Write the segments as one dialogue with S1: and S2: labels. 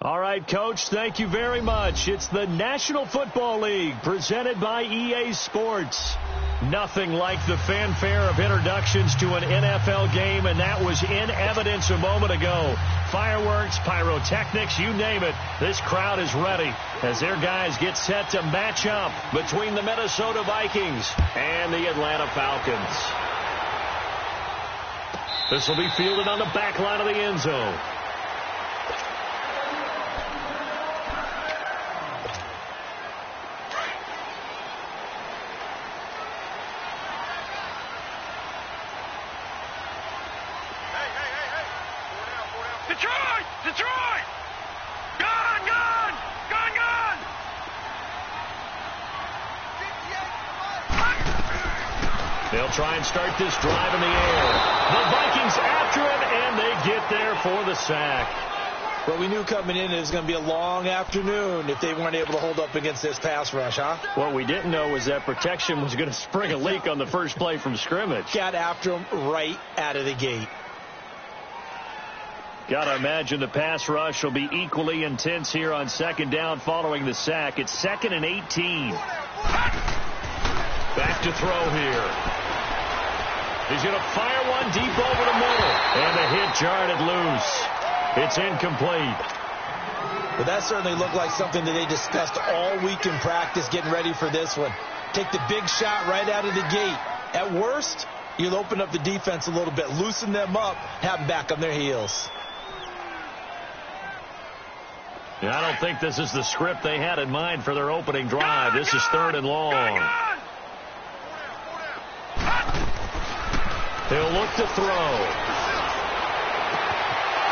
S1: All right, Coach, thank you very much. It's the National Football League presented by EA Sports. Nothing like the fanfare of introductions to an NFL game, and that was in evidence a moment ago. Fireworks, pyrotechnics, you name it. This crowd is ready as their guys get set to match up between the Minnesota Vikings and the Atlanta Falcons. This will be fielded on the back line of the end zone. They'll try and start this drive in the air. The Vikings after it, and they get there for the sack.
S2: Well, we knew coming in it was going to be a long afternoon if they weren't able to hold up against this pass rush, huh?
S1: What we didn't know was that protection was going to spring a leak on the first play from scrimmage.
S2: Got after him right out of the gate.
S1: Got to imagine the pass rush will be equally intense here on second down following the sack. It's 2nd and 18. Back to throw here. He's going to fire one deep over the middle. And the hit jarred it loose. It's incomplete.
S2: But that certainly looked like something that they discussed all week in practice getting ready for this one. Take the big shot right out of the gate. At worst, you'll open up the defense a little bit, loosen them up, have them back on their heels.
S1: Yeah, I don't think this is the script they had in mind for their opening drive. This is 3rd and long. He'll look to throw.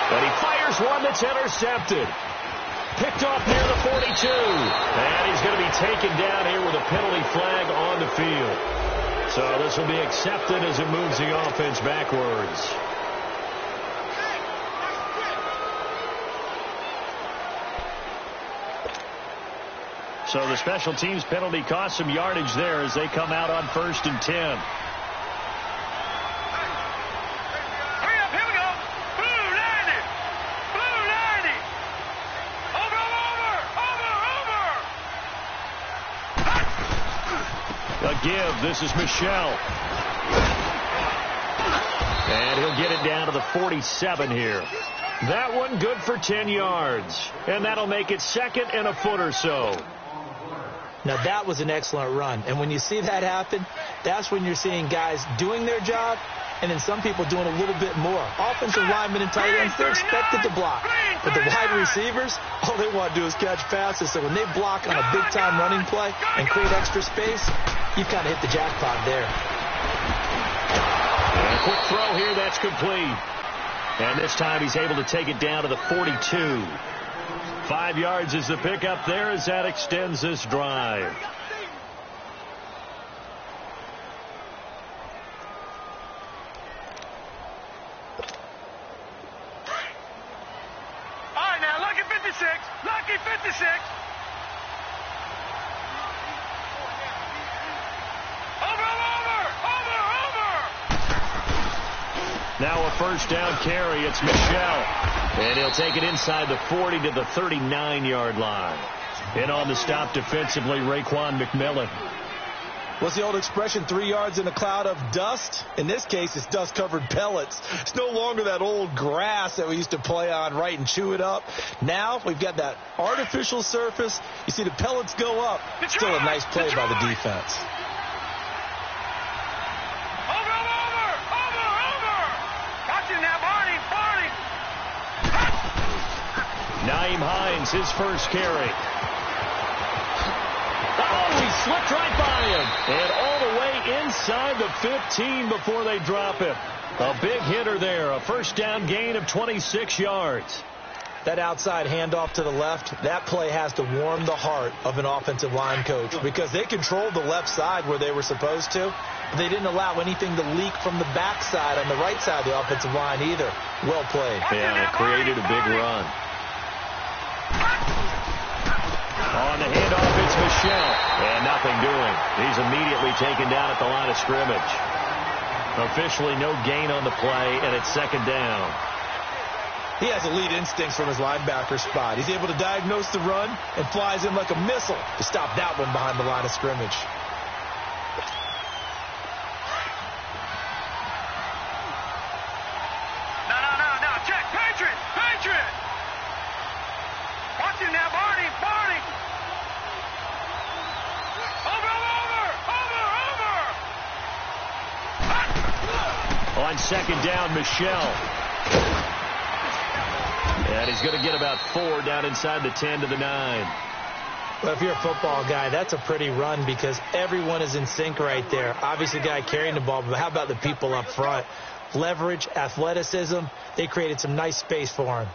S1: But he fires one that's intercepted. Picked off near the 42. And he's going to be taken down here with a penalty flag on the field. So this will be accepted as it moves the offense backwards. So the special teams penalty cost some yardage there as they come out on 1st and 10. Give. This is Michel. And he'll get it down to the 47 here. That one good for 10 yards. And that'll make it 2nd and a foot or so.
S2: Now, that was an excellent run. And when you see that happen, that's when you're seeing guys doing their job and then some people doing a little bit more. Offensive linemen and tight ends, they're expected to block. But the wide receivers, all they want to do is catch passes. So when they block on a big-time running play and create extra space, you've kind of hit the jackpot there.
S1: And a quick throw here, that's complete. And this time he's able to take it down to the 42. 5 yards is the pickup there as that extends this drive.
S3: All right, now, lucky 56. Lucky 56.
S1: Now a first down carry. It's Michel. And he'll take it inside the 40 to the 39-yard line. And on the stop defensively, Raekwon McMillan.
S2: What's the old expression, 3 yards in a cloud of dust? In this case, it's dust-covered pellets. It's no longer that old grass that we used to play on, right, and chew it up. Now we've got that artificial surface. You see the pellets go up. Still a nice play by the defense.
S1: Nyheim Hines, his first carry. Oh, he slipped right by him. And all the way inside the 15 before they drop him. A big hitter there. A first down gain of 26 yards.
S2: That outside handoff to the left, that play has to warm the heart of an offensive line coach because they controlled the left side where they were supposed to. They didn't allow anything to leak from the backside on the right side of the offensive line either. Well played.
S1: Yeah, it created a big run. On the handoff, it's Michel. And nothing doing. He's immediately taken down at the line of scrimmage. Officially no gain on the play, and it's second down.
S2: He has elite instincts from his linebacker spot. He's able to diagnose the run and flies in like a missile to stop that one behind the line of scrimmage.
S3: No. Check. Patriot. Watch him now, Barney. Over.
S1: On second down, Michelle. And he's going to get about 4 down inside the 10 to the 9.
S2: Well, if you're a football guy, that's a pretty run because everyone is in sync right there. Obviously, the guy carrying the ball, but how about the people up front? Leverage, athleticism, they created some nice space for him.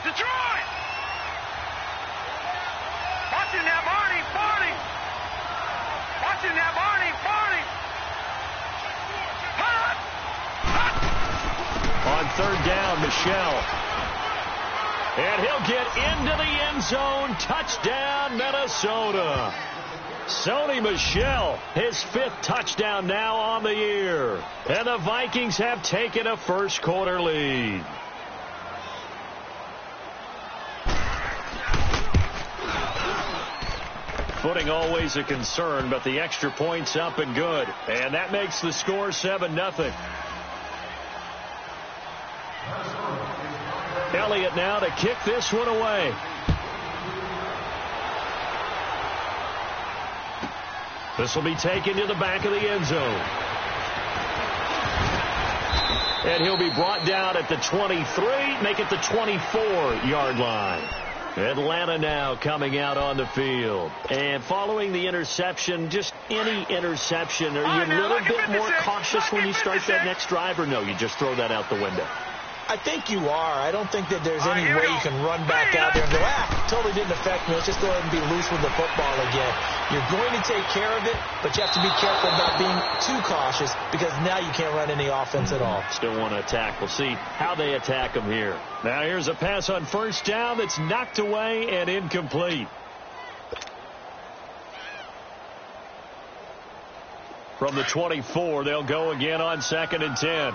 S3: Detroit! Watch him now, Barney! Watch him now, Barney!
S1: On third down, Michelle. And he'll get into the end zone. Touchdown, Minnesota. Sony Michel, his 5th touchdown now on the year. And the Vikings have taken a first quarter lead. Footing always a concern, but the extra point's up and good. And that makes the score 7-0. Elliott now to kick this one away. This will be taken to the back of the end zone. And he'll be brought down at the 23, make it the 24-yard line. Atlanta now coming out on the field. And following the interception, just any interception, are you a little bit more cautious when you start that next drive, or no, you just throw that out the window?
S2: I think you are. I don't think that there's any way you can run back out there and go, totally didn't affect me. Let's just go ahead and be loose with the football again. You're going to take care of it, but you have to be careful about being too cautious because now you can't run any offense at all.
S1: Still want to attack. We'll see how they attack them here. Now here's a pass on first down that's knocked away and incomplete. From the 24, they'll go again on 2nd and 10.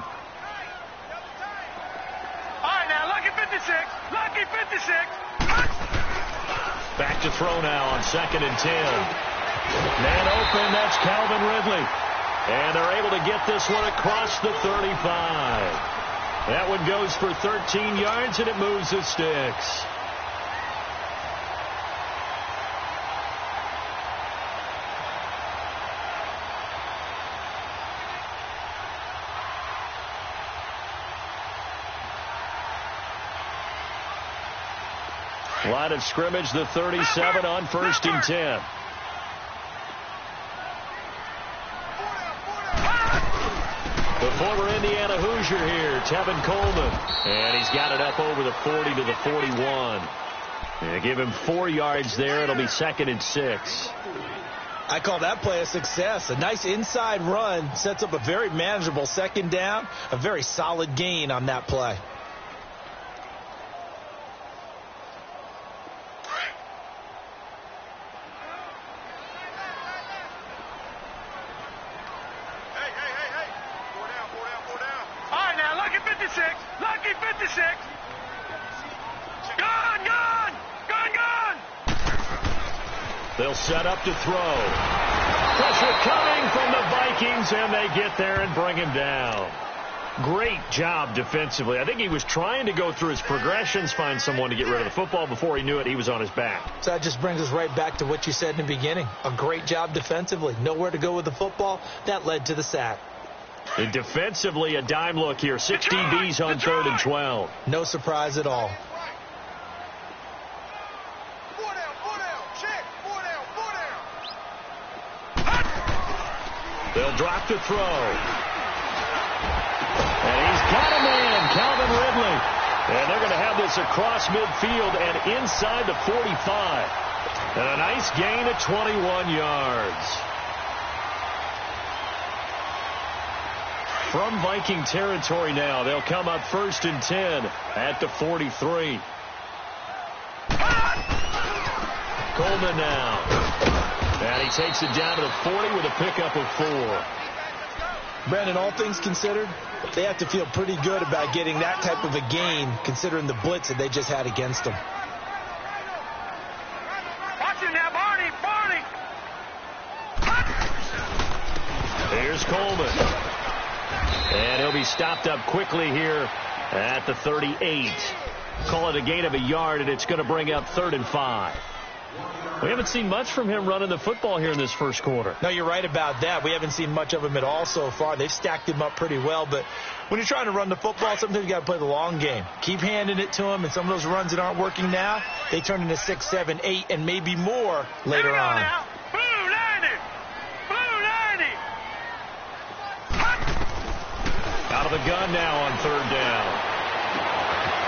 S3: Lucky 56.
S1: Back to throw now on 2nd and 10. Man open, that's Calvin Ridley. And they're able to get this one across the 35. That one goes for 13 yards, and it moves the sticks. Line of scrimmage, the 37 on 1st and 10. The former Indiana Hoosier here, Tevin Coleman. And he's got it up over the 40 to the 41. And give him 4 yards there. It'll be 2nd and 6.
S2: I call that play a success. A nice inside run sets up a very manageable 2nd down. A very solid gain on that play.
S3: Lucky 56. Gone.
S1: They'll set up to throw. Pressure coming from the Vikings, and they get there and bring him down. Great job defensively. I think he was trying to go through his progressions, find someone to get rid of the football. Before he knew it, he was on his back.
S2: So that just brings us right back to what you said in the beginning. A great job defensively. Nowhere to go with the football. That led to the sack.
S1: And defensively, a dime look here. 6 DBs on 3rd and 12.
S2: No surprise at all.
S1: They'll drop to throw. And he's got a man, Calvin Ridley. And they're going to have this across midfield and inside the 45. And a nice gain of 21 yards. From Viking territory now, they'll come up 1st and 10 at the 43. Coleman now. And he takes it down to the 40 with a pickup of 4.
S2: Brandon, all things considered, they have to feel pretty good about getting that type of a gain considering the blitz that they just had against them.
S3: Watching that, Barney.
S1: Here's Coleman. And he'll be stopped up quickly here at the 38. Call it a gain of a yard, and it's going to bring up 3rd and 5. We haven't seen much from him running the football here in this first quarter.
S2: No, you're right about that. We haven't seen much of him at all so far. They've stacked him up pretty well, but when you're trying to run the football, sometimes you got to play the long game. Keep handing it to him, and some of those runs that aren't working now, they turn into 6, 7, 8, and maybe more later on.
S1: Out of the gun now on 3rd down.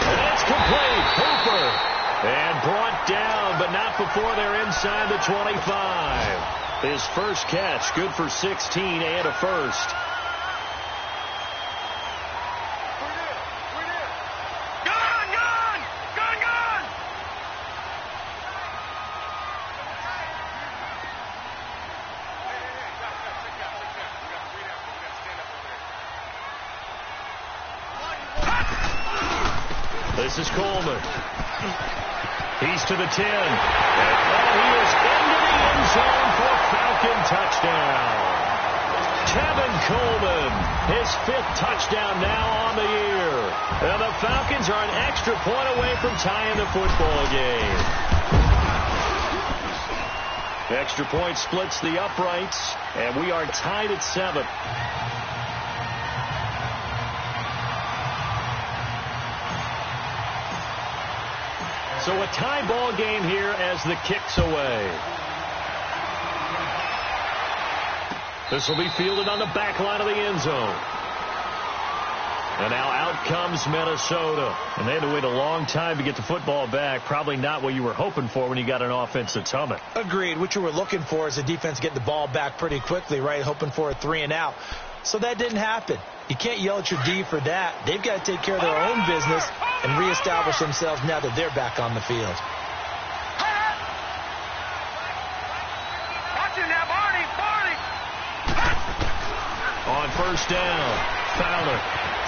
S1: And it's complete. Hooper. And brought down, but not before they're inside the 25. His first catch, good for 16 and a first. This is Coleman. He's to the 10. And he is into the end zone for Falcon touchdown. Tevin Coleman, his 5th touchdown now on the year. And the Falcons are an extra point away from tying the football game. Extra point splits the uprights, and we are tied at 7. So a tie ball game here as the kick's away. This will be fielded on the back line of the end zone. And now out comes Minnesota. And they had to wait a long time to get the football back. Probably not what you were hoping for when you got an offense that's humming.
S2: Agreed. What you were looking for is the defense getting the ball back pretty quickly, right? Hoping for a 3 and out. So that didn't happen. You can't yell at your D for that. They've got to take care of their own business and reestablish themselves now that they're back on the field.
S1: On 1st down, Fowler.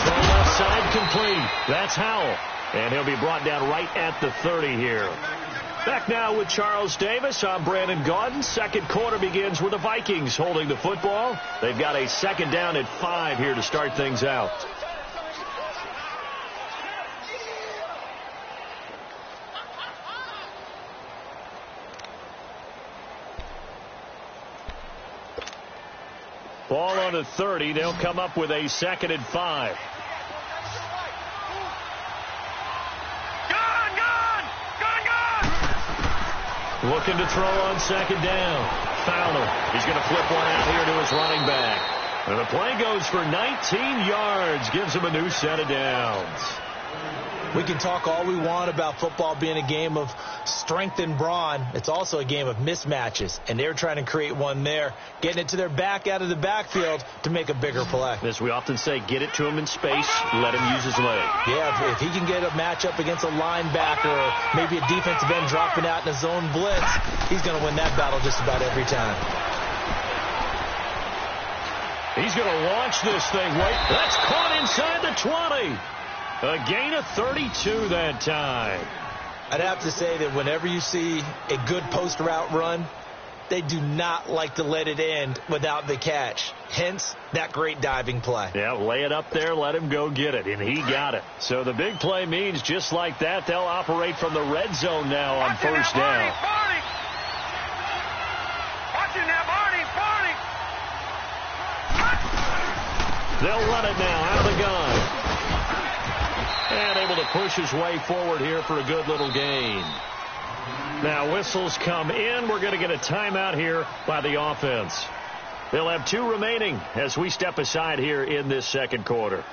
S1: Throw left side complete. That's Howell. And he'll be brought down right at the 30 here. Back now with Charles Davis. I'm Brandon Gaudin. Second quarter begins with the Vikings holding the football. They've got a 2nd down at 5 here to start things out. Ball on the 30. They'll come up with a 2nd and 5. Looking to throw on 2nd down. Fowler. He's going to flip one out here to his running back. And the play goes for 19 yards. Gives him a new set of downs.
S2: We can talk all we want about football being a game of strength and brawn. It's also a game of mismatches, and they're trying to create one there, getting it to their back out of the backfield to make a bigger play.
S1: As we often say, get it to him in space, let him use his leg.
S2: Yeah, if he can get a matchup against a linebacker or maybe a defensive end dropping out in a zone blitz, he's going to win that battle just about every time.
S1: He's going to launch this thing. Wait, that's caught inside the 20. A gain of 32 that time.
S2: I'd have to say that whenever you see a good post route run, they do not like to let it end without the catch. Hence, that great diving play.
S1: Yeah, lay it up there, let him go get it, and he got it. So the big play means just like that, they'll operate from the red zone now on 1st down.
S3: Watching that, Barney.
S1: They'll run it now out of the gun. And able to push his way forward here for a good little gain. Now whistles come in. We're going to get a timeout here by the offense. They'll have 2 remaining as we step aside here in this second quarter.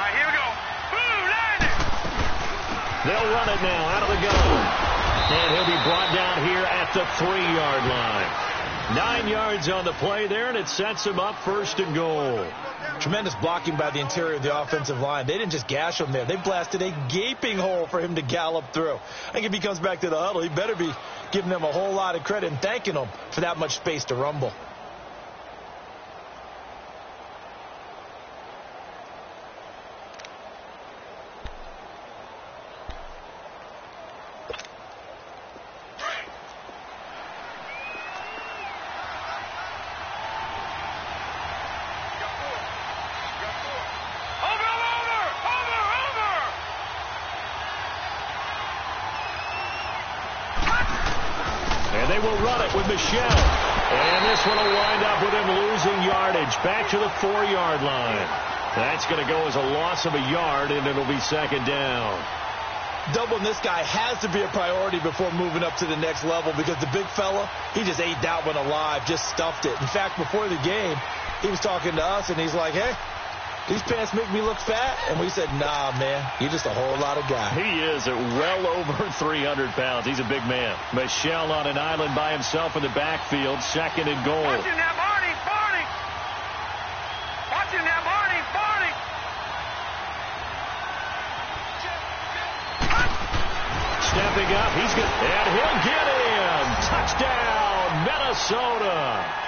S3: Here we go. Boom!
S1: They'll run it now out of the gun. And he'll be brought down here at the 3-yard line. 9 yards on the play there, and it sets him up 1st and goal.
S2: Tremendous blocking by the interior of the offensive line. They didn't just gash him there. They blasted a gaping hole for him to gallop through. I think if he comes back to the huddle, he better be giving them a whole lot of credit and thanking them for that much space to rumble.
S1: Michelle. And this one will wind up with him losing yardage back to the 4-yard line. That's going to go as a loss of a yard, and it'll be 2nd down.
S2: Doubling this guy has to be a priority before moving up to the next level because the big fella, he just ate that one alive, just stuffed it. In fact, before the game, he was talking to us, and he's like, hey, these pants make me look fat. And we said, nah, man, you're just a whole lot of guy.
S1: He is at well over 300 pounds. He's a big man. Michelle on an island by himself in the backfield. 2nd and goal.
S3: Watching that Marty, Barney. Watching that Marty, Barney.
S1: Stepping up, he's good. And he'll get in. Touchdown, Minnesota.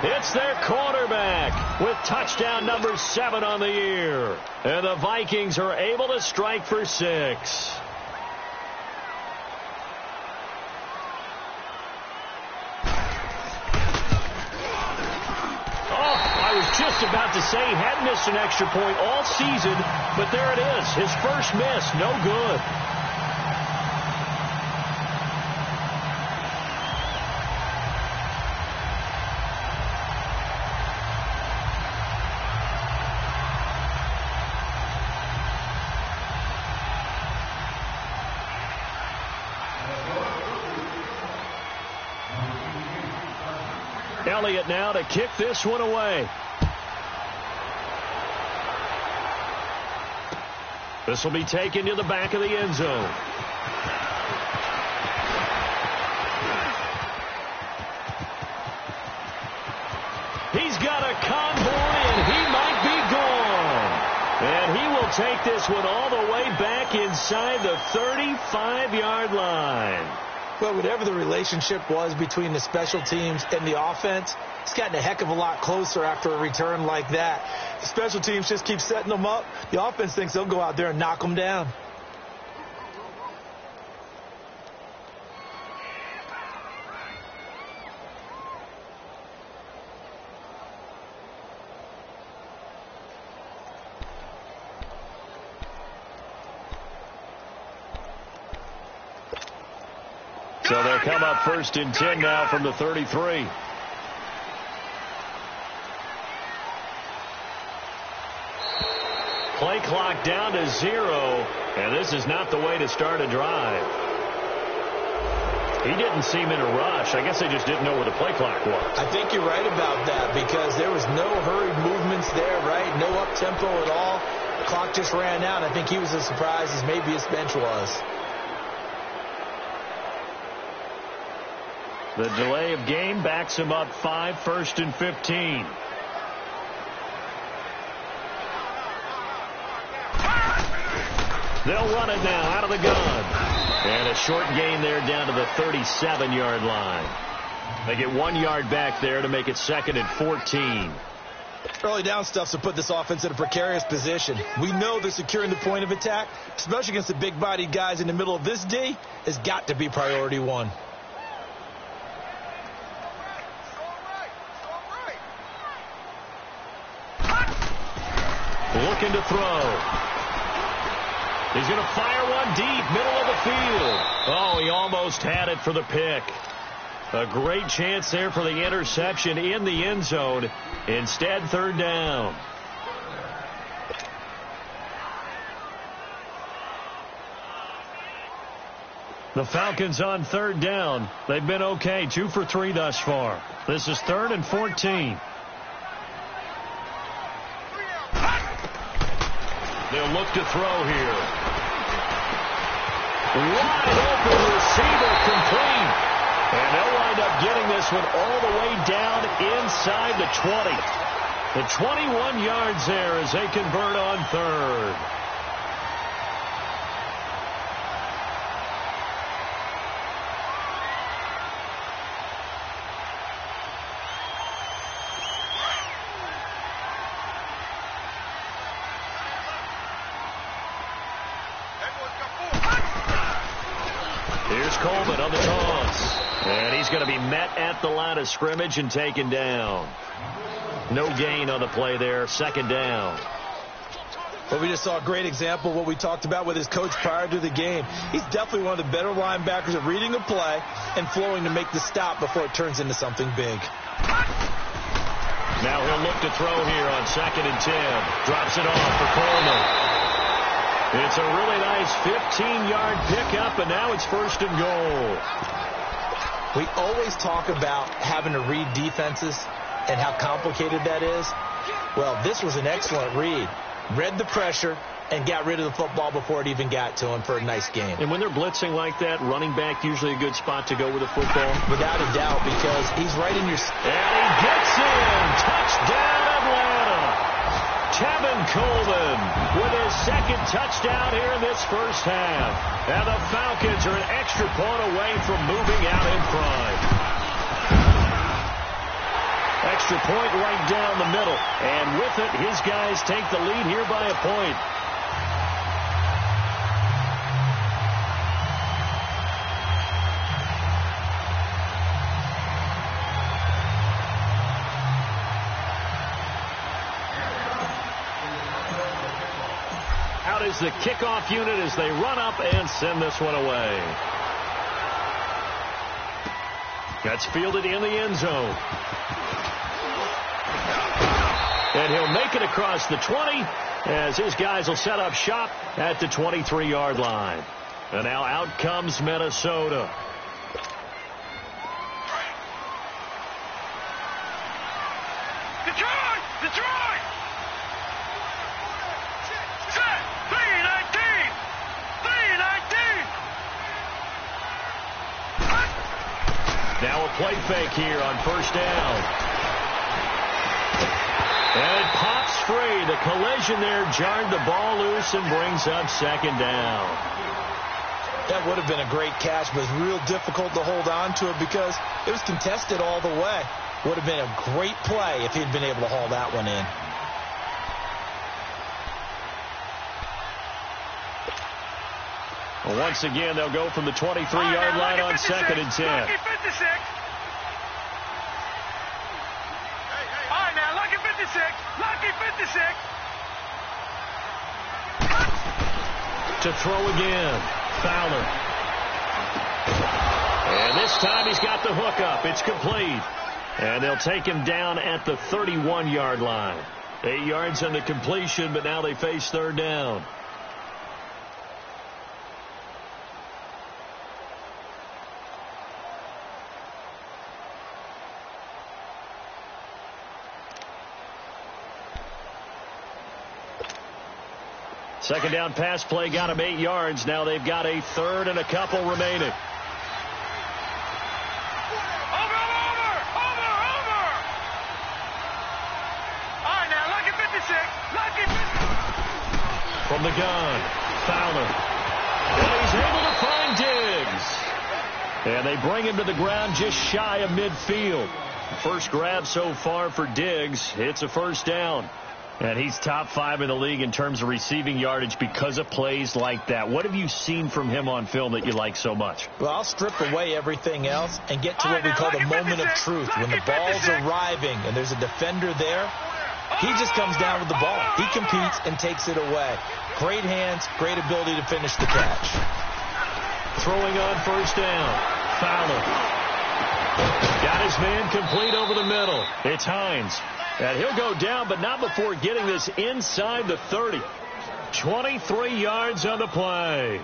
S1: It's their quarterback with touchdown number 7 on the year. And the Vikings are able to strike for 6. I was just about to say he hadn't missed an extra point all season, but there it is. His first miss, no good. Elliott now to kick this one away. This will be taken to the back of the end zone. He's got a convoy, and he might be gone. And he will take this one all the way back inside the 35-yard line.
S2: Well, whatever the relationship was between the special teams and the offense, it's gotten a heck of a lot closer after a return like that. The special teams just keep setting them up. The offense thinks they'll go out there and knock them down.
S1: So they'll come up 1st and 10 now from the 33. Play clock down to 0, and this is not the way to start a drive. He didn't seem in a rush. I guess they just didn't know where the play clock was.
S2: I think you're right about that because there was no hurried movements there, right? No up-tempo at all. The clock just ran out. I think he was as surprised as maybe his bench was.
S1: The delay of game backs him up 5, 1st and 15. They'll run it now out of the gun. And a short gain there down to the 37-yard line. They get 1 yard back there to make it 2nd and 14.
S2: Early down stuff to put this offense in a precarious position. We know that securing the point of attack, especially against the big-bodied guys in the middle of this D, has got to be priority 1.
S1: Looking to throw. He's going to fire one deep, middle of the field. Oh, he almost had it for the pick. A great chance there for the interception in the end zone. Instead, 3rd down. The Falcons on 3rd down. They've been okay, 2 for 3 thus far. This is 3rd and 14. They'll look to throw here. Wide open receiver, complete. And they'll wind up getting this one all the way down inside the 20. The 21 yards there as they convert on third. Here's Coleman on the toss. And he's going to be met at the line of scrimmage and taken down. No gain on the play there. Second down.
S2: Well, we just saw a great example of what we talked about with his coach prior to the game. He's definitely one of the better linebackers at reading the play and flowing to make the stop before it turns into something big.
S1: Now he'll look to throw here on 2nd and 10. Drops it off for Coleman. It's a really nice 15-yard pickup, and now it's 1st and goal.
S2: We always talk about having to read defenses and how complicated that is. Well, this was an excellent read. Read the pressure and got rid of the football before it even got to him for a nice game.
S1: And when they're blitzing like that, running back usually a good spot to go with the football?
S2: Without a doubt, because he's right in your...
S1: And he gets in! Touchdown, Atlanta! Tevin Coleman with his 2nd touchdown here in this first half. And the Falcons are an extra point away from moving out in front. Extra point right down the middle. And with it, his guys take the lead here by a point. Out is the kickoff unit as they run up and send this one away. That's fielded in the end zone. And he'll make it across the 20 as his guys will set up shop at the 23-yard line. And now out comes Minnesota.
S3: Detroit! Detroit! Set! 319! 319!
S1: Now a play fake here on 1st down. And it pops free. The collision there jarred the ball loose and brings up 2nd down.
S2: That would have been a great catch, but it's real difficult to hold on to it because it was contested all the way. Would have been a great play if he'd been able to haul that one in.
S1: Well, once again, they'll go from the 23-yard line on 2nd and 10.
S3: Lucky 56. All right, now, lucky 56. Lucky 56.
S1: To throw again. Fowler. And this time he's got the hook up. It's complete. And they'll take him down at the 31-yard line. 8 yards on the completion, but now they face 3rd down. Second down pass play got him 8 yards. Now they've got a 3rd and a couple remaining.
S3: Over! All right, now, lucky 56. Lucky 56.
S1: From the gun, Fowler. And he's able to find Diggs. And they bring him to the ground just shy of midfield. First grab so far for Diggs. It's a 1st down. And he's top 5 in the league in terms of receiving yardage because of plays like that. What have you seen from him on film that you like so much?
S2: Well, I'll strip away everything else and get to what we call the moment of truth. When the ball's arriving and there's a defender there, he just comes down with the ball. He competes and takes it away. Great hands, great ability to finish the catch.
S1: Throwing on 1st down. Fowler. Got his man complete over the middle. It's Hines. And he'll go down, but not before getting this inside the 30. 23 yards on the play.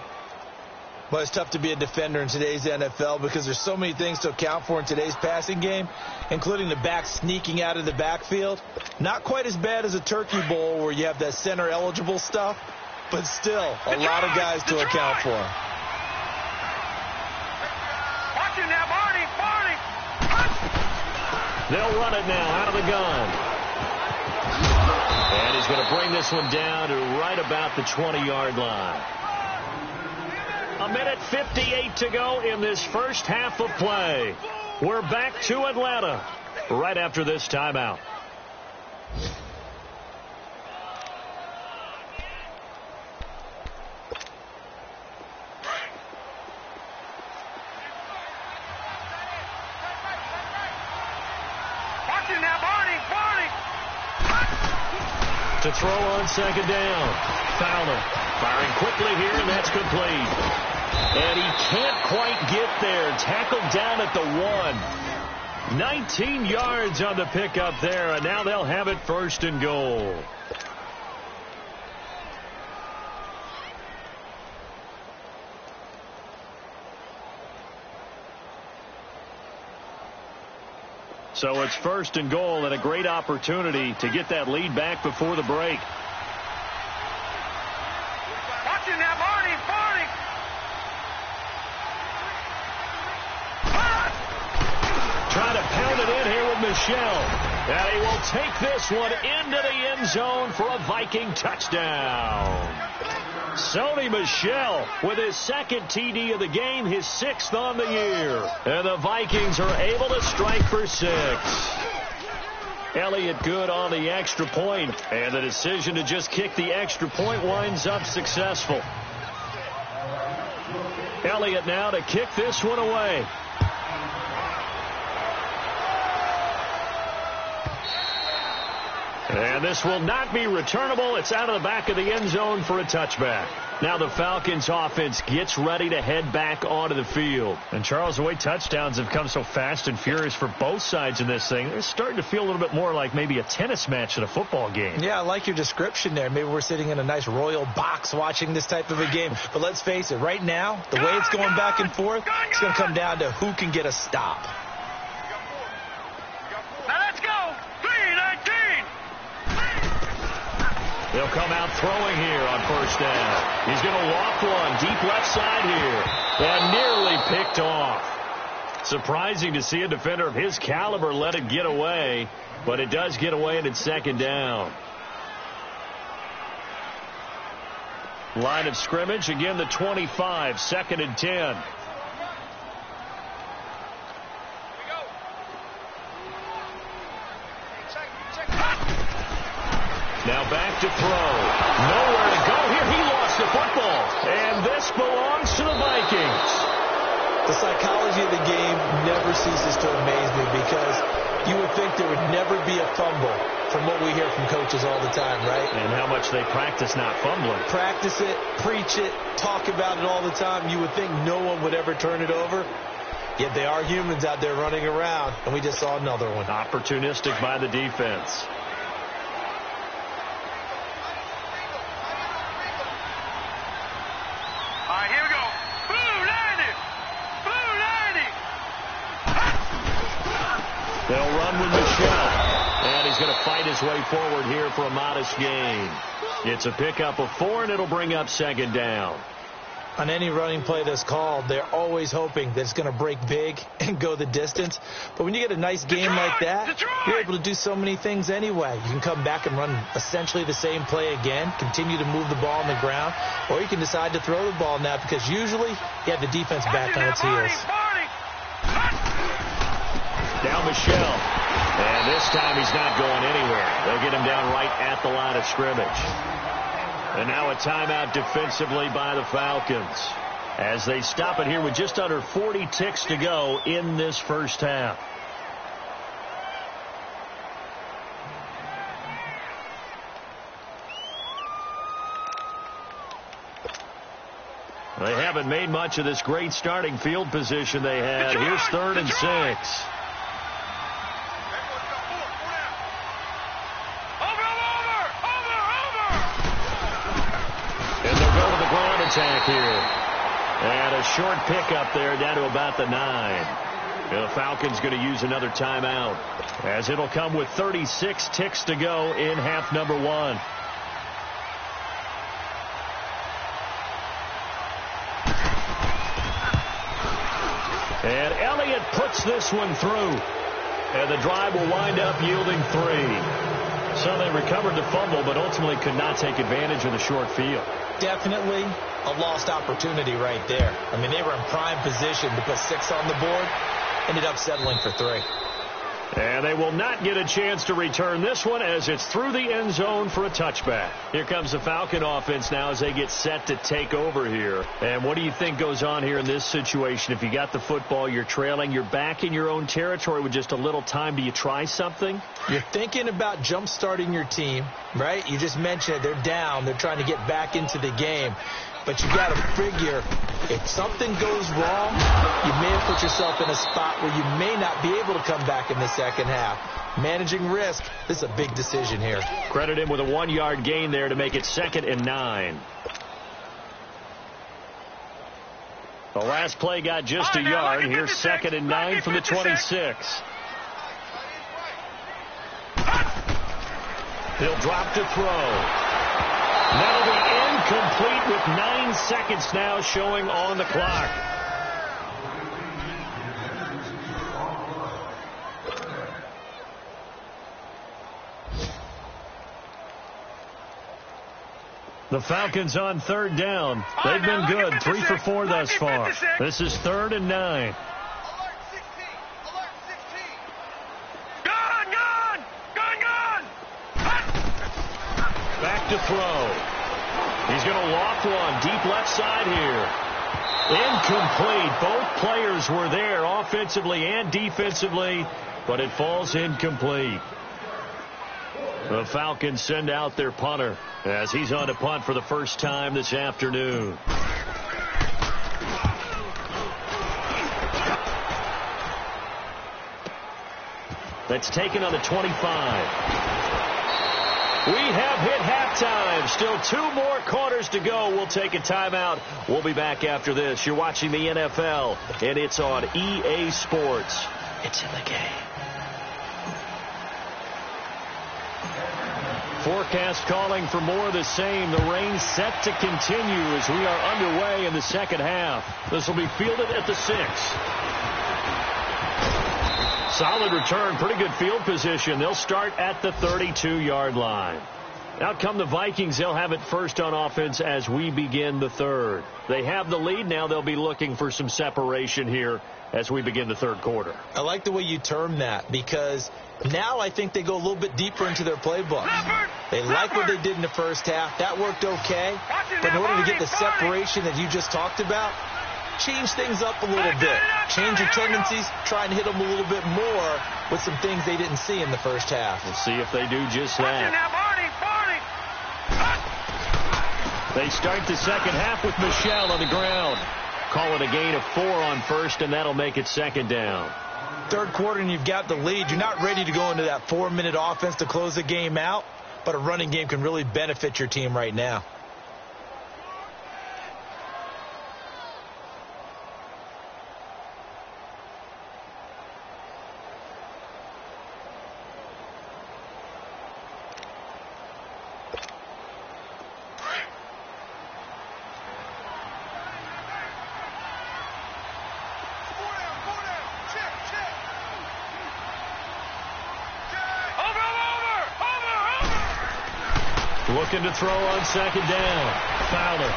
S2: Well, it's tough to be a defender in today's NFL because there's so many things to account for in today's passing game, including the back sneaking out of the backfield. Not quite as bad as a turkey bowl where you have that center-eligible stuff, but still a lot of guys to account for.
S1: They'll run it now out of the gun. And he's going to bring this one down to right about the 20-yard line. 1:58 to go in this first half of play. We're back to Atlanta right after this timeout. To throw on second down. Fowler firing quickly here, and that's complete. And he can't quite get there. Tackled down at the 1. 19 yards on the pickup there, and now they'll have it first and goal. So it's first and goal and a great opportunity to get that lead back before the break.
S3: Watching that, Marty, Marty.
S1: Trying to pound it in here with Michelle. And he will take this one into the end zone for a Viking touchdown. Sony Michel with his second TD of the game, his 6th on the year. And the Vikings are able to strike for 6. Elliott good on the extra point, and the decision to just kick the extra point winds up successful. Elliott now to kick this one away. And this will not be returnable. It's out of the back of the end zone for a touchback. Now the Falcons offense gets ready to head back onto the field. And Charles, the way touchdowns have come so fast and furious for both sides in this thing, it's starting to feel a little bit more like maybe a tennis match at a football game.
S2: Yeah, I like your description there. Maybe we're sitting in a nice royal box watching this type of a game. But let's face it, right now, the way it's going back and forth, it's going to come down to who can get a stop.
S3: Now let's go. 3-19.
S1: They'll come out throwing here on first down. He's going to walk one deep left side here. And nearly picked off. Surprising to see a defender of his caliber let it get away. But it does get away and it's second down. Line of scrimmage, again the 25, 2nd and 10. Now back to throw. Nowhere to go here. He lost the football. And this belongs to the Vikings.
S2: The psychology of the game never ceases to amaze me because you would think there would never be a fumble from what we hear from coaches all the time, right?
S1: And how much they practice not fumbling.
S2: Practice it, preach it, talk about it all the time. You would think no one would ever turn it over. Yet they are humans out there running around, and we just saw another one.
S1: Opportunistic by the defense. They'll run with Michelle. And he's going to fight his way forward here for a modest gain. It's a pickup of 4, and it'll bring up second down.
S2: On any running play that's called, they're always hoping that it's going to break big and go the distance. But when you get a nice game like that, you're able to do so many things anyway. You can come back and run essentially the same play again, continue to move the ball on the ground, or you can decide to throw the ball now because usually you have the defense back on its heels.
S1: Now Michelle. And this time he's not going anywhere. They'll get him down right at the line of scrimmage. And now a timeout defensively by the Falcons as they stop it here with just under 40 ticks to go in this first half. They haven't made much of this great starting field position they had. Here's 3rd and 6. Attack here. And a short pickup there down to about the 9. And the Falcons going to use another timeout as it'll come with 36 ticks to go in half number 1. And Elliott puts this one through. And the drive will wind up yielding 3. So they recovered the fumble, but ultimately could not take advantage of the short field.
S2: Definitely a lost opportunity right there. I mean, they were in prime position to put 6 on the board. Ended up settling for 3.
S1: And they will not get a chance to return this one as it's through the end zone for a touchback. Here comes the Falcon offense now as they get set to take over here. And what do you think goes on here in this situation? If you got the football, you're trailing, you're back in your own territory with just a little time. Do you try something?
S2: You're thinking about jump-starting your team, right? You just mentioned it. They're down. They're trying to get back into the game. But you got to figure if something goes wrong, you may have put yourself in a spot where you may not be able to come back in the second half. Managing risk, this is a big decision here.
S1: Credit him with a 1-yard gain there to make it 2nd and 9. The last play got just a yard. Here's 2nd and 9 from the 26. He'll drop to throw. That'll be incomplete with 9 seconds now showing on the clock. The Falcons on 3rd down. They've been good, 3 for 4 thus far. This is 3rd and 9. Back to throw. He's going to loft one deep left side here. Incomplete. Both players were there offensively and defensively, but it falls incomplete. The Falcons send out their punter as he's on to punt for the first time this afternoon. That's taken on the 25. We have hit halftime. Still 2 more quarters to go. We'll take a timeout. We'll be back after this. You're watching the NFL, and it's on EA Sports. It's in the game. Forecast calling for more of the same. The rain set to continue as we are underway in the second half. This will be fielded at the 6. Solid return, pretty good field position. They'll start at the 32-yard line. Out come the Vikings. They'll have it first on offense as we begin the 3rd. They have the lead. Now they'll be looking for some separation here as we begin the 3rd quarter.
S2: I like the way you term that because now I think they go a little bit deeper into their playbook. They like what they did in the first half. That worked okay. But in order to get the separation that you just talked about, change things up a little bit. Change your tendencies. Try and hit them a little bit more with some things they didn't see in the first half.
S1: We'll see if they do just that. They start the second half with Michelle on the ground. Call it a gain of 4 on first, and that'll make it 2nd down.
S2: 3rd quarter, and you've got the lead. You're not ready to go into that 4-minute offense to close the game out, but a running game can really benefit your team right now.
S1: Looking to throw on 2nd down. Fowler.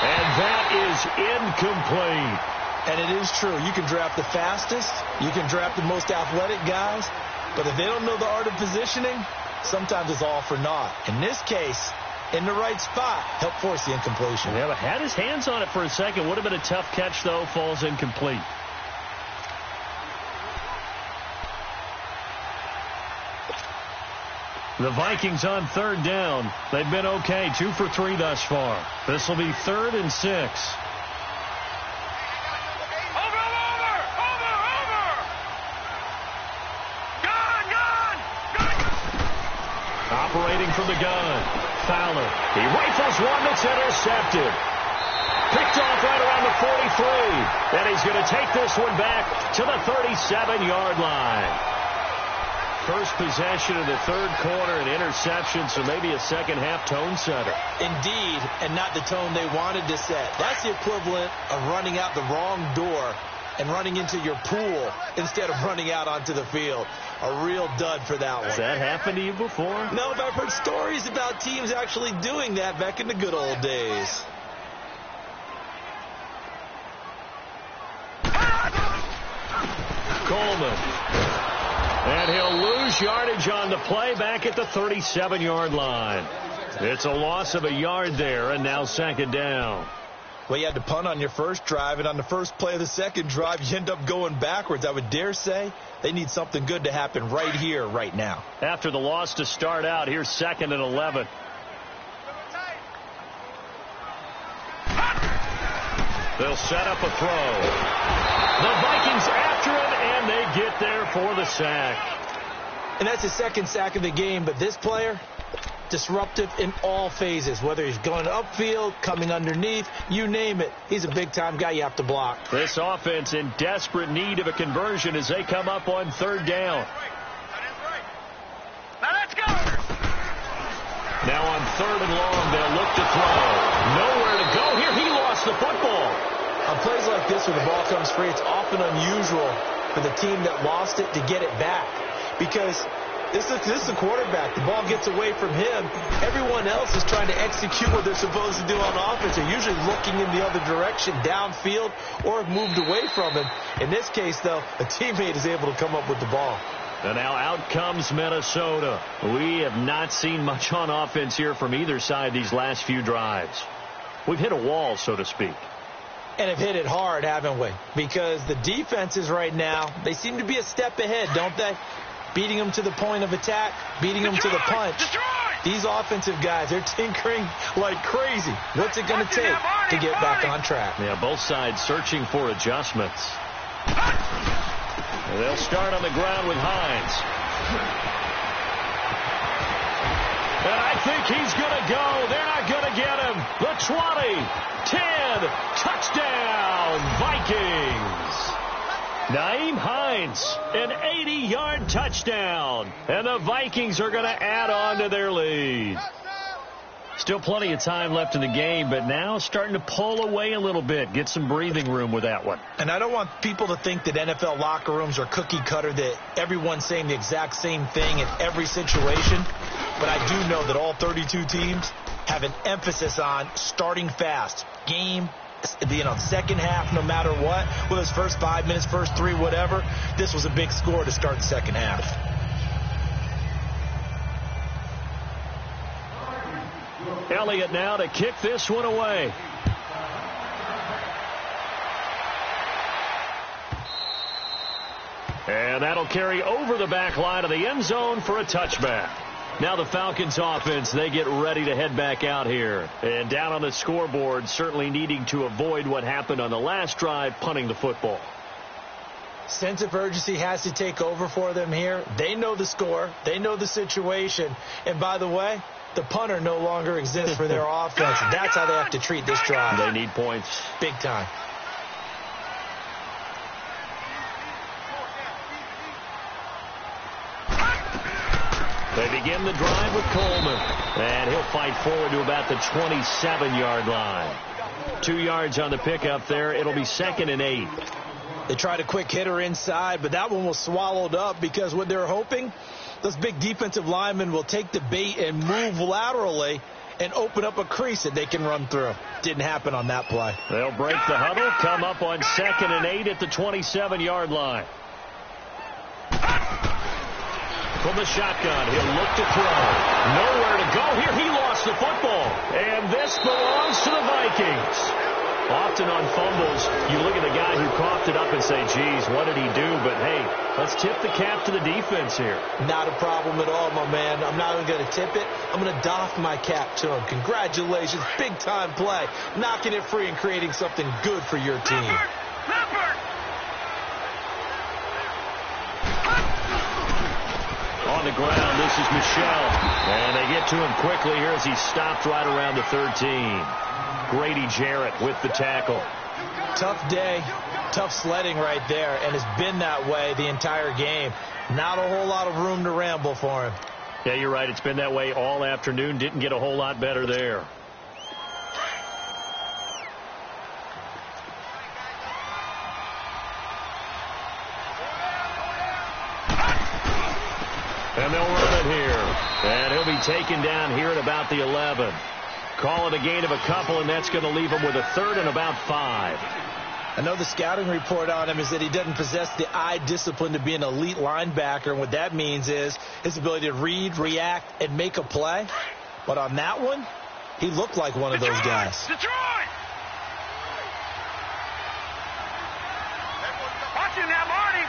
S1: And that is incomplete.
S2: And it is true. You can draft the fastest. You can draft the most athletic guys. But if they don't know the art of positioning, sometimes it's all for naught. In this case, in the right spot, helped force the incompletion.
S1: Yeah, but had his hands on it for a second. Would have been a tough catch, though. Falls incomplete. The Vikings on 3rd down. They've been okay. 2 for 3 thus far. This will be 3rd and 6. Operating from the gun. Fowler. He rifles one that's intercepted. Picked off right around the 43. And he's going to take this one back to the 37-yard line. First possession of the 3rd quarter, an interception, so maybe a second-half tone setter.
S2: Indeed, and not the tone they wanted to set. That's the equivalent of running out the wrong door and running into your pool instead of running out onto the field. A real dud for that one.
S1: Has that happened to you before?
S2: No, but I've heard stories about teams actually doing that back in the good old days.
S1: Coleman. And he'll lose yardage on the play back at the 37-yard line. It's a loss of a yard there, and now second down.
S2: Well, you had to punt on your first drive, and on the first play of the second drive, you end up going backwards. I would dare say they need something good to happen right here, right now.
S1: After the loss to start out, here's 2nd and 11. They'll set up a throw. The Vikings after him, and they get there for the sack.
S2: And that's his second sack of the game, but this player, disruptive in all phases, whether he's going upfield, coming underneath, you name it. He's a big-time guy you have to block.
S1: This offense in desperate need of a conversion as they come up on 3rd down.
S3: Now let's go.
S1: Now on 3rd and long, they'll look to throw. Nowhere to go here. He lost the football.
S2: On plays like this where the ball comes free, it's often unusual for the team that lost it to get it back, because this is the quarterback. The ball gets away from him. Everyone else is trying to execute what they're supposed to do on offense. They're usually looking in the other direction, downfield, or have moved away from him. In this case, though, a teammate is able to come up with the ball.
S1: And now out comes Minnesota. We have not seen much on offense here from either side these last few drives. We've hit a wall, so to speak.
S2: And have hit it hard, haven't we? Because the defenses right now, they seem to be a step ahead, don't they? Beating them to the point of attack, beating them to the punch. These offensive guys, they're tinkering like crazy. What's it going to take to get back on track?
S1: Yeah, both sides searching for adjustments. They'll start on the ground with Hines. And I think he's going to go. They're not going to get him. The 20, 10, touchdown, Vikings. Nyheim Hines, an 80-yard touchdown. And the Vikings are going to add on to their lead. Still plenty of time left in the game, but now starting to pull away a little bit. Get some breathing room with that one.
S2: And I don't want people to think that NFL locker rooms are cookie cutter, that everyone's saying the exact same thing in every situation. But I do know that all 32 teams have an emphasis on starting fast. Game, second half, no matter what. Whether it's first 5 minutes, first 3, whatever. This was a big score to start the second half.
S1: Elliott now to kick this one away. And that'll carry over the back line of the end zone for a touchback. Now the Falcons offense, they get ready to head back out here. And down on the scoreboard, certainly needing to avoid what happened on the last drive, punting the football.
S2: Sense of urgency has to take over for them here. They know the score. They know the situation. And by the way, the punter no longer exists for their offense. That's how they have to treat this drive.
S1: They need points.
S2: Big time.
S1: They begin the drive with Coleman. And he'll fight forward to about the 27-yard line. 2 yards on the pickup there. It'll be 2nd and 8.
S2: They tried a quick hitter inside, but that one was swallowed up because what they're hoping, those big defensive linemen will take the bait and move laterally and open up a crease that they can run through. Didn't happen on that play.
S1: They'll break the huddle, come up on 2nd and 8 at the 27-yard line. From the shotgun, he'll look to throw. Nowhere to go here. He lost the football. And this belongs to the Vikings. Often on fumbles, you look at the guy who coughed it up and say, geez, what did he do? But, hey, let's tip the cap to the defense here.
S2: Not a problem at all, my man. I'm not even going to tip it. I'm going to doff my cap to him. Congratulations. Big-time play. Knocking it free and creating something good for your team.
S1: On the ground, this is Michel. And they get to him quickly here as he's stopped right around the 13. Grady Jarrett with the tackle.
S2: Tough day, tough sledding right there, and it's been that way the entire game. Not a whole lot of room to ramble for him.
S1: Yeah, you're right. It's been that way all afternoon. Didn't get a whole lot better there. And they'll run it here. And he'll be taken down here at about the 11. Call it a gain of a couple, and that's going to leave him with a third and about 5.
S2: I know the scouting report on him is that he doesn't possess the eye discipline to be an elite linebacker, and what that means is his ability to read, react, and make a play. But on that one, he looked like one of those guys.
S3: Detroit! Watching that, Marty!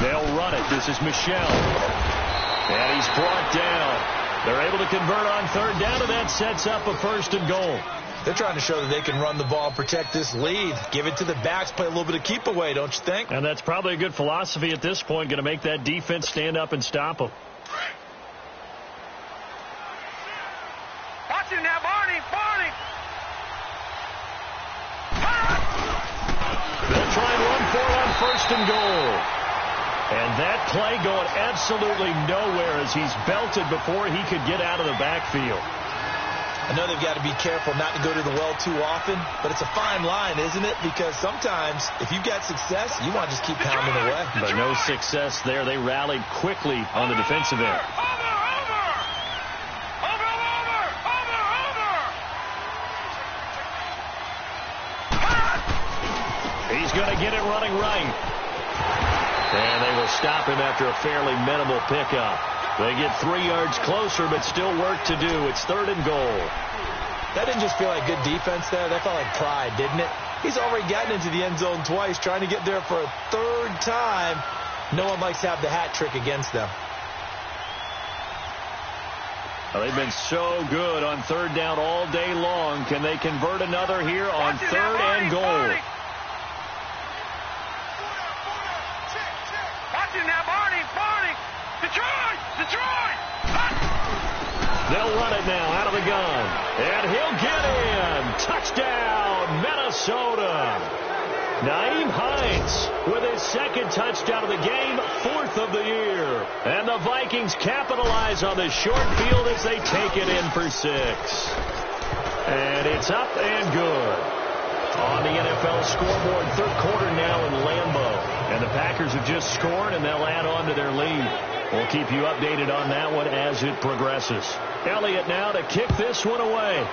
S1: They'll run it. This is Michel. And he's brought down. They're able to convert on third down, and that sets up a 1st and goal.
S2: They're trying to show that they can run the ball and protect this lead. Give it to the backs, play a little bit of keep away, don't you think?
S1: And that's probably a good philosophy at this point, going to make that defense stand up and stop them.
S3: Watching that, Barney!
S1: They'll try and run for it on 1st and goal. And that play going absolutely nowhere as he's belted before he could get out of the backfield.
S2: I know they've got to be careful not to go to the well too often, but it's a fine line, isn't it? Because sometimes if you've got success, you want to just keep pounding away.
S1: But no success there. They rallied quickly on the defensive end. He's going to get it running right. And they will stop him after a fairly minimal pickup. They get 3 yards closer, but still work to do. It's 3rd and goal.
S2: That didn't just feel like good defense there. That felt like pride, didn't it? He's already gotten into the end zone twice, trying to get there for a 3rd time. No one likes to have the hat trick against them.
S1: Well, they've been so good on 3rd down all day long. Can they convert another here on 3rd and goal?
S3: Detroit!
S1: They'll run it now out of the gun. And he'll get in. Touchdown, Minnesota. Nyheim Hines with his 2nd touchdown of the game, 4th of the year. And the Vikings capitalize on the short field as they take it in for 6. And it's up and good. On the NFL scoreboard, 3rd quarter now in Lambeau. And the Packers have just scored, and they'll add on to their lead. We'll keep you updated on that one as it progresses. Elliott now to kick this one away.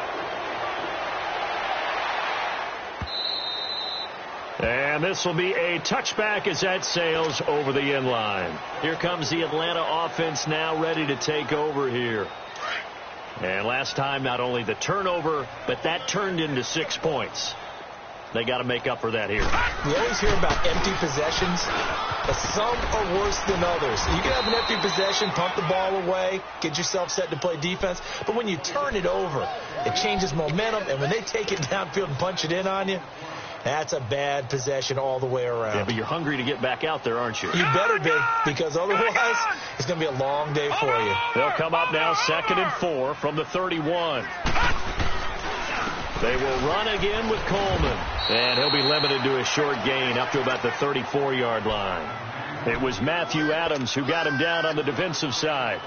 S1: And this will be a touchback as that sails over the end line. Here comes the Atlanta offense now ready to take over here. And last time, not only the turnover, but that turned into 6 points. They got to make up for that here.
S2: We always hear about empty possessions, but some are worse than others. You can have an empty possession, pump the ball away, get yourself set to play defense, but when you turn it over, it changes momentum, and when they take it downfield and punch it in on you, that's a bad possession all the way around.
S1: Yeah, but you're hungry to get back out there, aren't you?
S2: You better be, because otherwise it's going to be a long day for you.
S1: They'll come up now 2nd and 4 from the 31. They will run again with Coleman. And he'll be limited to a short gain up to about the 34-yard line. It was Matthew Adams who got him down on the defensive side.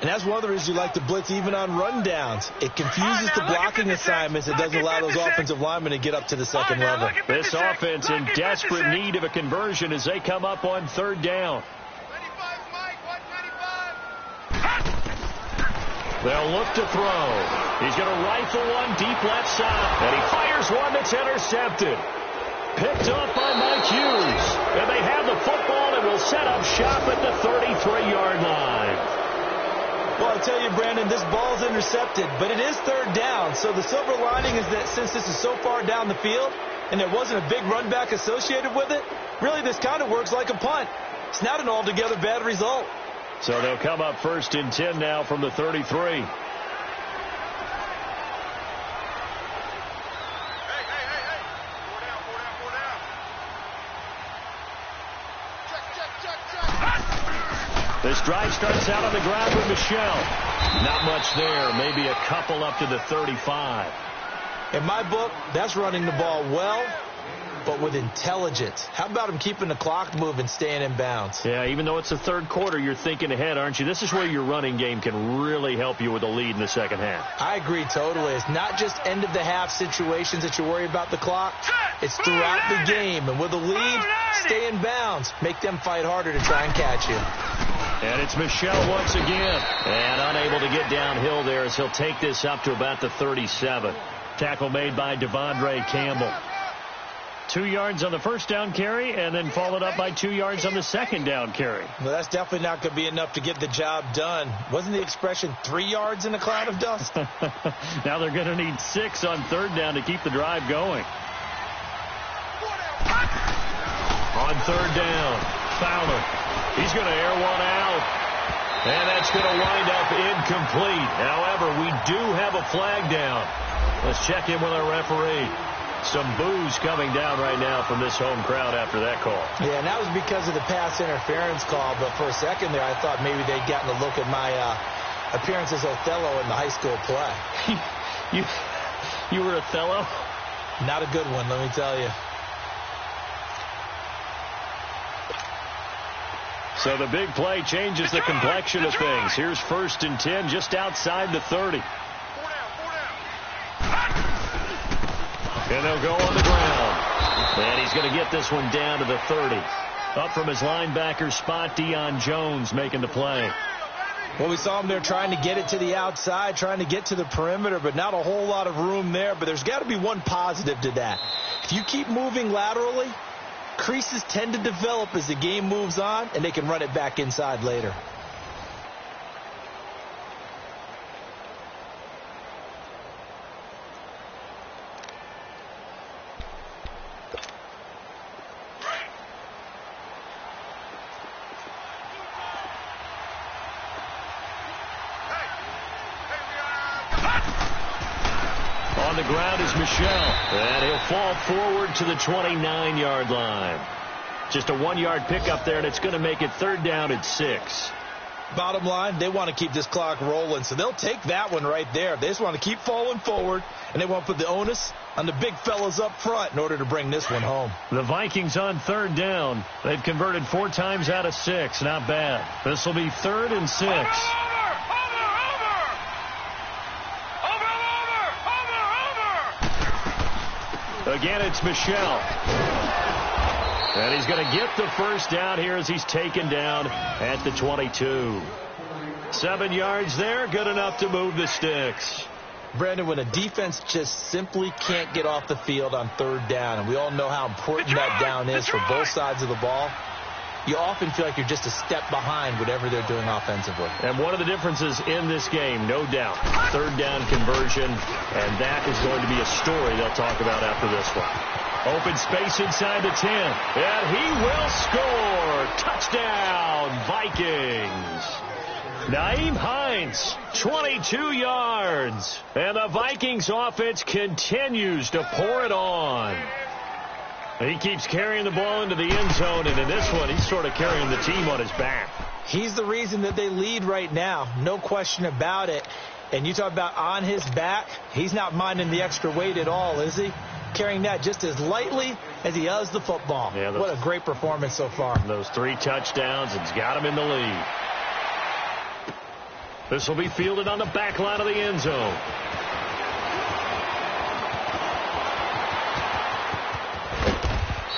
S2: And that's one of the reasons you like to blitz even on rundowns. It confuses the blocking assignments. It doesn't allow those offensive linemen to get up to the 2nd level.
S1: This offense in desperate need of a conversion as they come up on 3rd down. They'll look to throw. He's going to rifle one deep left side. And he fires one that's intercepted. Picked up by Mike Hughes. And they have the football and will set up shop at the 33-yard line.
S2: Well, I tell you, Brandon, this ball's intercepted, but it is 3rd down. So the silver lining is that since this is so far down the field and there wasn't a big run back associated with it, really this kind of works like a punt. It's not an altogether bad result.
S1: So they'll come up 1st and 10 now from the 33. This drive starts out on the ground with Michel. Not much there. Maybe a couple up to the 35.
S2: In my book, that's running the ball well but with intelligence. How about him keeping the clock moving, staying in bounds?
S1: Yeah, even though it's the third quarter, you're thinking ahead, aren't you? This is where your running game can really help you with a lead in the second half.
S2: I agree totally. It's not just end-of-the-half situations that you worry about the clock. It's throughout the game. And with a lead, stay in bounds. Make them fight harder to try and catch you.
S1: And it's Michel once again. And unable to get downhill there as he'll take this up to about the 37. Tackle made by Devondre Campbell. 2 yards on the first down carry, and then followed up by 2 yards on the second down carry.
S2: Well, that's definitely not going to be enough to get the job done. Wasn't the expression 3 yards in a cloud of dust?
S1: Now they're going to need 6 on third down to keep the drive going. On third down, Fowler. He's going to air one out. And that's going to wind up incomplete. However, we do have a flag down. Let's check in with our referee. Some boos coming down right now from this home crowd after that call.
S2: Yeah, and that was because of the pass interference call. But for a second there, I thought maybe they'd gotten a look at my appearance as Othello in the high school play.
S1: You were Othello?
S2: Not a good one, let me tell you.
S1: So the big play changes the complexion of things. Here's 1st and 10 just outside the 30. And they'll go on the ground. And he's going to get this one down to the 30. Up from his linebacker spot, Deion Jones making the play.
S2: Well, we saw him there trying to get it to the outside, trying to get to the perimeter, but not a whole lot of room there. But there's got to be one positive to that. If you keep moving laterally, creases tend to develop as the game moves on, and they can run it back inside later.
S1: On the ground is Michel, and he'll fall forward to the 29-yard line. Just a 1-yard pickup there, and it's going to make it third down at 6.
S2: Bottom line, they want to keep this clock rolling, so they'll take that one right there. They just want to keep falling forward, and they want to put the onus on the big fellas up front in order to bring this one home.
S1: The Vikings on third down. They've converted 4 times out of 6. Not bad. This will be 3rd and 6. Again, it's Michel. And he's going to get the first down here as he's taken down at the 22. 7 yards there, good enough to move the sticks.
S2: Brandon, when a defense just simply can't get off the field on third down, and we all know how important that down is for both sides of the ball, you often feel like you're just a step behind whatever they're doing offensively.
S1: And one of the differences in this game, no doubt, third down conversion, and that is going to be a story they'll talk about after this one. Open space inside the 10, and he will score. Touchdown, Vikings. Nyheim Hines, 22 yards, and the Vikings offense continues to pour it on. He keeps carrying the ball into the end zone, and in this one, he's sort of carrying the team on his back.
S2: He's the reason that they lead right now, no question about it. And you talk about on his back, he's not minding the extra weight at all, is he? Carrying that just as lightly as he does the football. Yeah, what a great performance so far.
S1: Those 3 touchdowns, it's got him in the lead. This will be fielded on the back line of the end zone.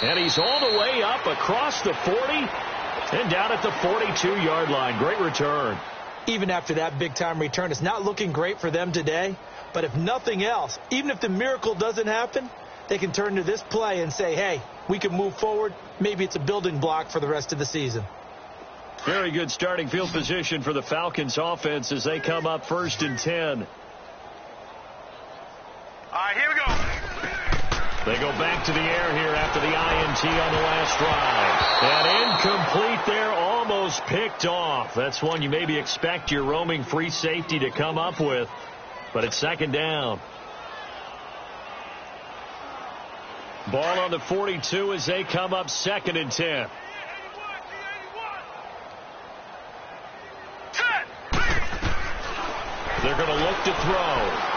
S1: And he's all the way up across the 40 and down at the 42-yard line. Great return.
S2: Even after that big-time return, it's not looking great for them today. But if nothing else, even if the miracle doesn't happen, they can turn to this play and say, hey, we can move forward. Maybe it's a building block for the rest of the season.
S1: Very good starting field position for the Falcons offense as they come up 1st and 10.
S3: All right, here we go.
S1: They go back to the air here after the INT on the last drive. And incomplete there, almost picked off. That's one you maybe expect your roaming free safety to come up with. But it's 2nd down. Ball on the 42 as they come up 2nd and 10. They're going to look to throw.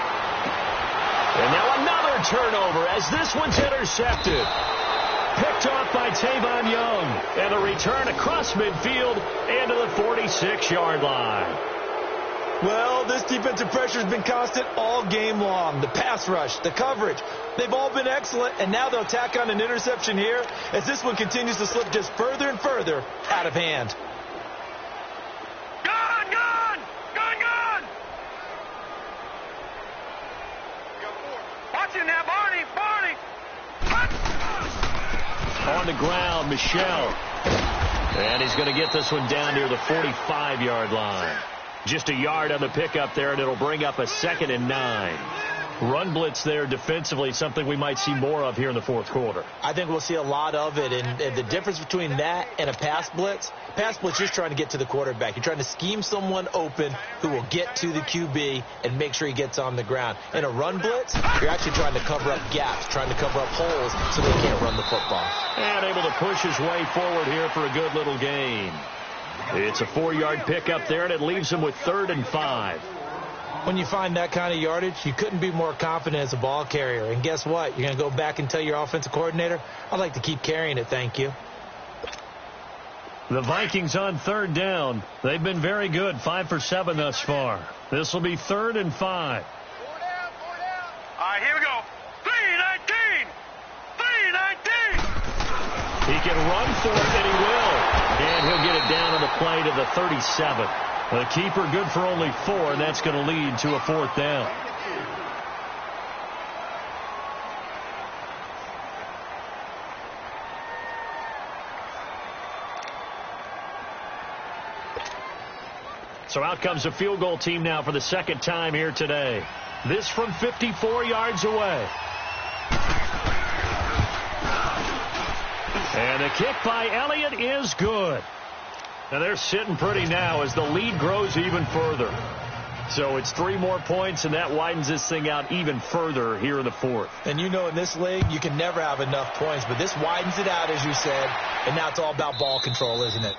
S1: And now another turnover as this one's intercepted. picked off by Tavon Young. And a return across midfield and to the 46-yard line.
S2: Well, this defensive pressure has been constant all game long. The pass rush, the coverage, they've all been excellent, and now they'll tack on an interception here as this one continues to slip just further and further out of hand.
S3: Gone, gone, gone, gone. Watching that, Barney.
S1: On the ground, Michelle. And he's going to get this one down near the 45-yard line. Just a yard on the pickup there, and it'll bring up a 2nd and 9. Run blitz there defensively, something we might see more of here in the fourth quarter.
S2: I think we'll see a lot of it, and the difference between that and a pass blitz you're just trying to get to the quarterback. You're trying to scheme someone open who will get to the QB and make sure he gets on the ground. In a run blitz, you're actually trying to cover up gaps, trying to cover up holes so they can't run the football.
S1: And able to push his way forward here for a good little gain. It's a 4-yard pickup there, and it leaves him with 3rd and 5.
S2: When you find that kind of yardage, you couldn't be more confident as a ball carrier. And guess what? You're going to go back and tell your offensive coordinator, I'd like to keep carrying it, thank you.
S1: The Vikings on 3rd down. They've been very good, 5 for 7 thus far. This will be 3rd and 5.
S3: All right, here we go. 3-19. 3-19.
S1: He can run for it, and he will. And he'll get it down on the play to the 37. The keeper good for only 4, and that's going to lead to a 4th down. So out comes a field goal team now for the 2nd time here today. This from 54 yards away. And the kick by Elliott is good. Now they're sitting pretty now as the lead grows even further. So it's 3 more points, and that widens this thing out even further here in the 4th.
S2: And you know in this league, you can never have enough points, but this widens it out, as you said, and now it's all about ball control, isn't it?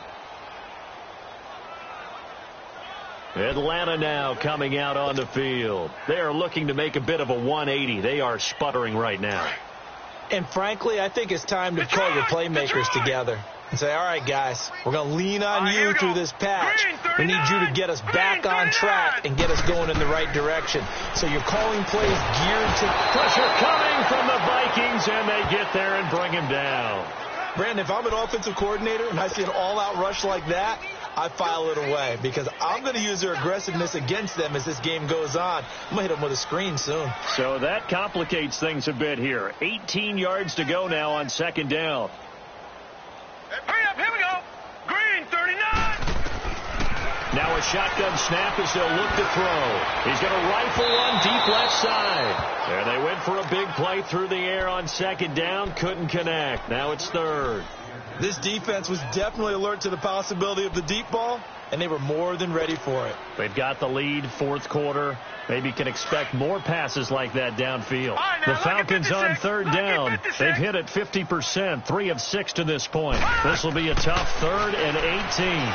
S1: Atlanta now coming out on the field. They are looking to make a bit of a 180. They are sputtering right now.
S2: And frankly, I think it's time to call your playmakers together and say, all right, guys, we're going to lean on you through this patch. We need you to get us back on track and get us going in the right direction. So you're calling plays geared to
S1: pressure coming from the Vikings, and they get there and bring him down.
S2: Brandon, if I'm an offensive coordinator and I see an all-out rush like that, I file it away because I'm going to use their aggressiveness against them as this game goes on. I'm going to hit them with a screen soon.
S1: So that complicates things a bit here. 18 yards to go now on 2nd down.
S3: Hurry up, here we go. Green, 39.
S1: Now a shotgun snap as they'll look to throw. He's going to rifle one deep left side. There they went for a big play through the air on 2nd down. Couldn't connect. Now it's 3rd.
S2: This defense was definitely alert to the possibility of the deep ball, and they were more than ready for it.
S1: They've got the lead, 4th quarter. Maybe can expect more passes like that downfield. The Falcons on 3rd down. They've hit it 50%, 3 of 6 to this point. This will be a tough 3rd and 18.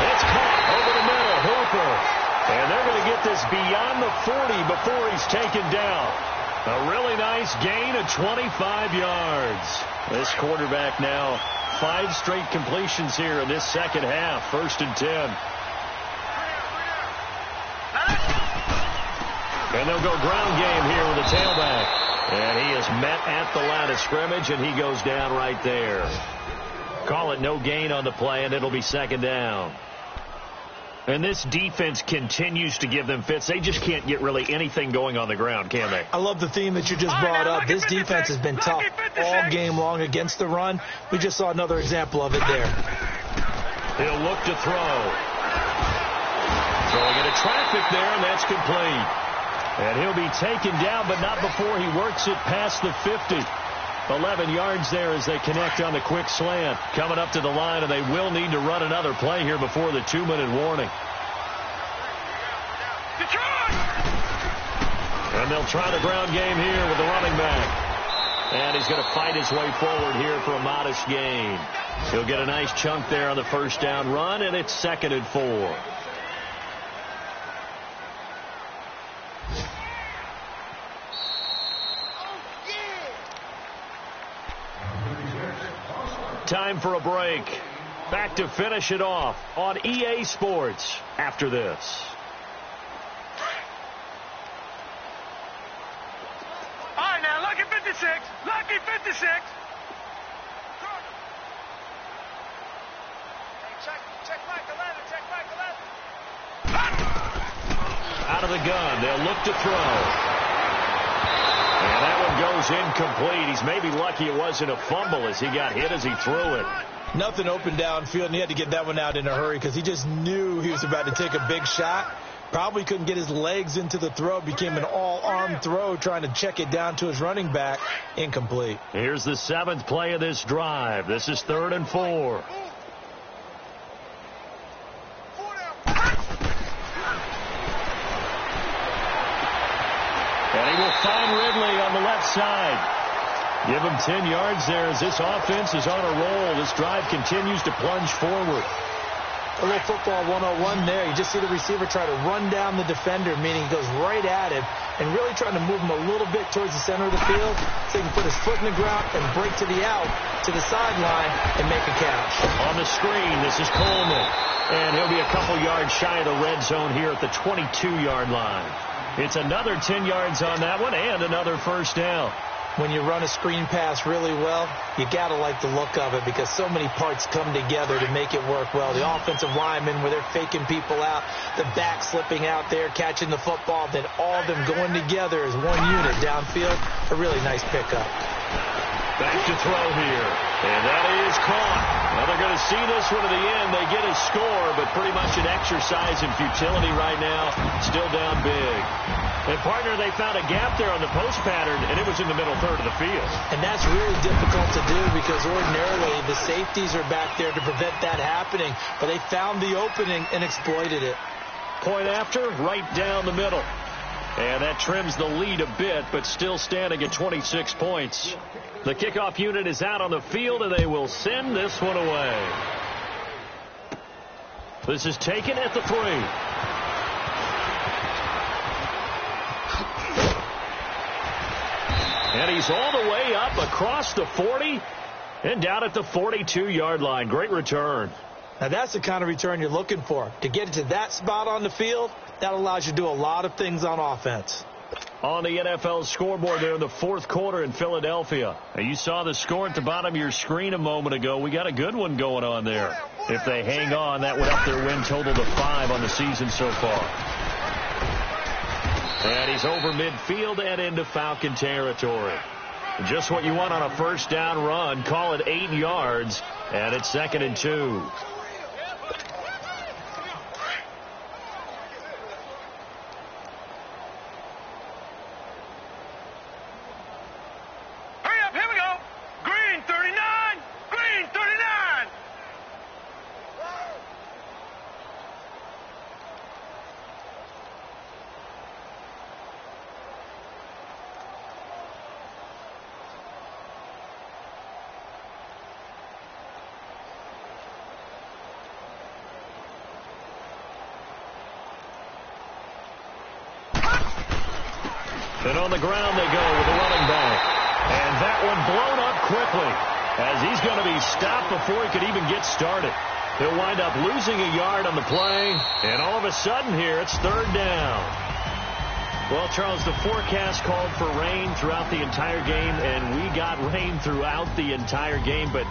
S1: It's caught over the middle, Hooper. And they're going to get this beyond the 40 before he's taken down. A really nice gain of 25 yards. This quarterback now 5 straight completions here in this 2nd half. 1st and 10. And they'll go ground game here with the tailback. And he is met at the line of scrimmage, and he goes down right there. Call it no gain on the play, and it'll be 2nd down. And this defense continues to give them fits. They just can't get really anything going on the ground, can they?
S2: I love the theme that you just brought up. This defense has been tough all game long against the run. We just saw another example of it there.
S1: He'll look to throw. Throwing into traffic there, and that's complete. And he'll be taken down, but not before he works it past the 50. 11 yards there as they connect on the quick slant. Coming up to the line, and they will need to run another play here before the 2-minute warning. And they'll try the ground game here with the running back. And he's going to fight his way forward here for a modest gain. He'll get a nice chunk there on the 1st down run, and it's 2nd and 4. Time for a break. Back to finish it off on EA Sports after this.
S3: All right, now, lucky 56. Lucky 56. Check Mike 11. Check Mike 11.
S1: Out of the gun. They'll look to throw. And that one goes incomplete. He's maybe lucky it wasn't a fumble as he got hit as he threw it.
S2: Nothing open downfield, and he had to get that one out in a hurry because he just knew he was about to take a big shot. Probably couldn't get his legs into the throw. Became an all-arm throw trying to check it down to his running back. Incomplete.
S1: Here's the 7th play of this drive. This is 3rd and 4. And he will find Ridley on the left side. Give him 10 yards there as this offense is on a roll. This drive continues to plunge forward.
S2: A little football 101 there. You just see the receiver try to run down the defender, meaning he goes right at him and really trying to move him a little bit towards the center of the field so he can put his foot in the ground and break to the out, to the sideline, and make a catch.
S1: On the screen, this is Coleman. And he'll be a couple yards shy of the red zone here at the 22-yard line. It's another 10 yards on that one and another first down.
S2: When you run a screen pass really well, you got to like the look of it because so many parts come together to make it work well. The offensive linemen where they're faking people out, the back slipping out there, catching the football, then all of them going together as one unit downfield. A really nice pickup.
S1: Back to throw here. And that is caught. Now they're going to see this one to the end. They get a score, but pretty much an exercise in futility right now. Still down big. And, partner, they found a gap there on the post pattern, and it was in the middle third of the field.
S2: And that's really difficult to do because ordinarily the safeties are back there to prevent that happening. But they found the opening and exploited it.
S1: Point after, right down the middle. And that trims the lead a bit, but still standing at 26 points. The kickoff unit is out on the field, and they will send this one away. This is taken at the 3. And he's all the way up across the 40 and down at the 42-yard line. Great return.
S2: Now, that's the kind of return you're looking for. To get to that spot on the field, that allows you to do a lot of things on offense.
S1: On the NFL scoreboard there in the 4th quarter in Philadelphia. Now, you saw the score at the bottom of your screen a moment ago. We got a good one going on there. If they hang on, that would up their win total to 5 on the season so far. And he's over midfield and into Falcon territory. Just what you want on a first down run. Call it 8 yards, and it's 2nd and 2.
S3: Hurry up, here we go. Green 39. Green 39.
S1: And on the ground they go with the running back. And that one blown up quickly as he's going to be stopped before he could even get started. He'll wind up losing a yard on the play. And all of a sudden here, it's 3rd down. Well, Charles, the forecast called for rain throughout the entire game, and we got rain throughout the entire game. But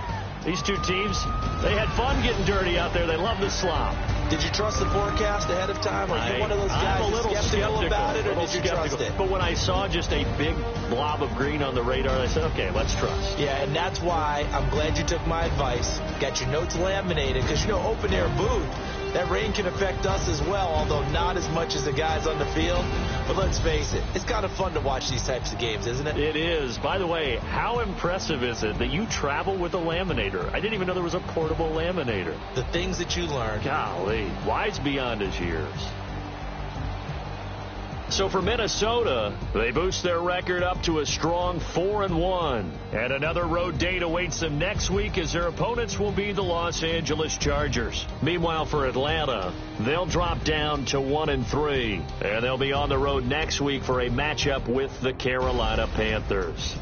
S1: these two teams, they had fun getting dirty out there. They love the slop.
S2: Did you trust the forecast ahead of time? Or are you one of those guys
S1: I'm a little skeptical
S2: about it, or did you trust it?
S1: But when I saw just a big blob of green on the radar, I said, okay, let's trust.
S2: Yeah, and that's why I'm glad you took my advice. Got your notes laminated, because, you know, open-air booth, that rain can affect us as well, although not as much as the guys on the field. But let's face it, it's kind of fun to watch these types of games, isn't it?
S1: It is. By the way, how impressive is it that you travel with a laminator? I didn't even know there was a portable laminator.
S2: The things that you learn.
S1: Golly, wise beyond his years. So for Minnesota, they boost their record up to a strong 4-1. And another road date awaits them next week as their opponents will be the Los Angeles Chargers. Meanwhile, for Atlanta, they'll drop down to 1-3. And they'll be on the road next week for a matchup with the Carolina Panthers.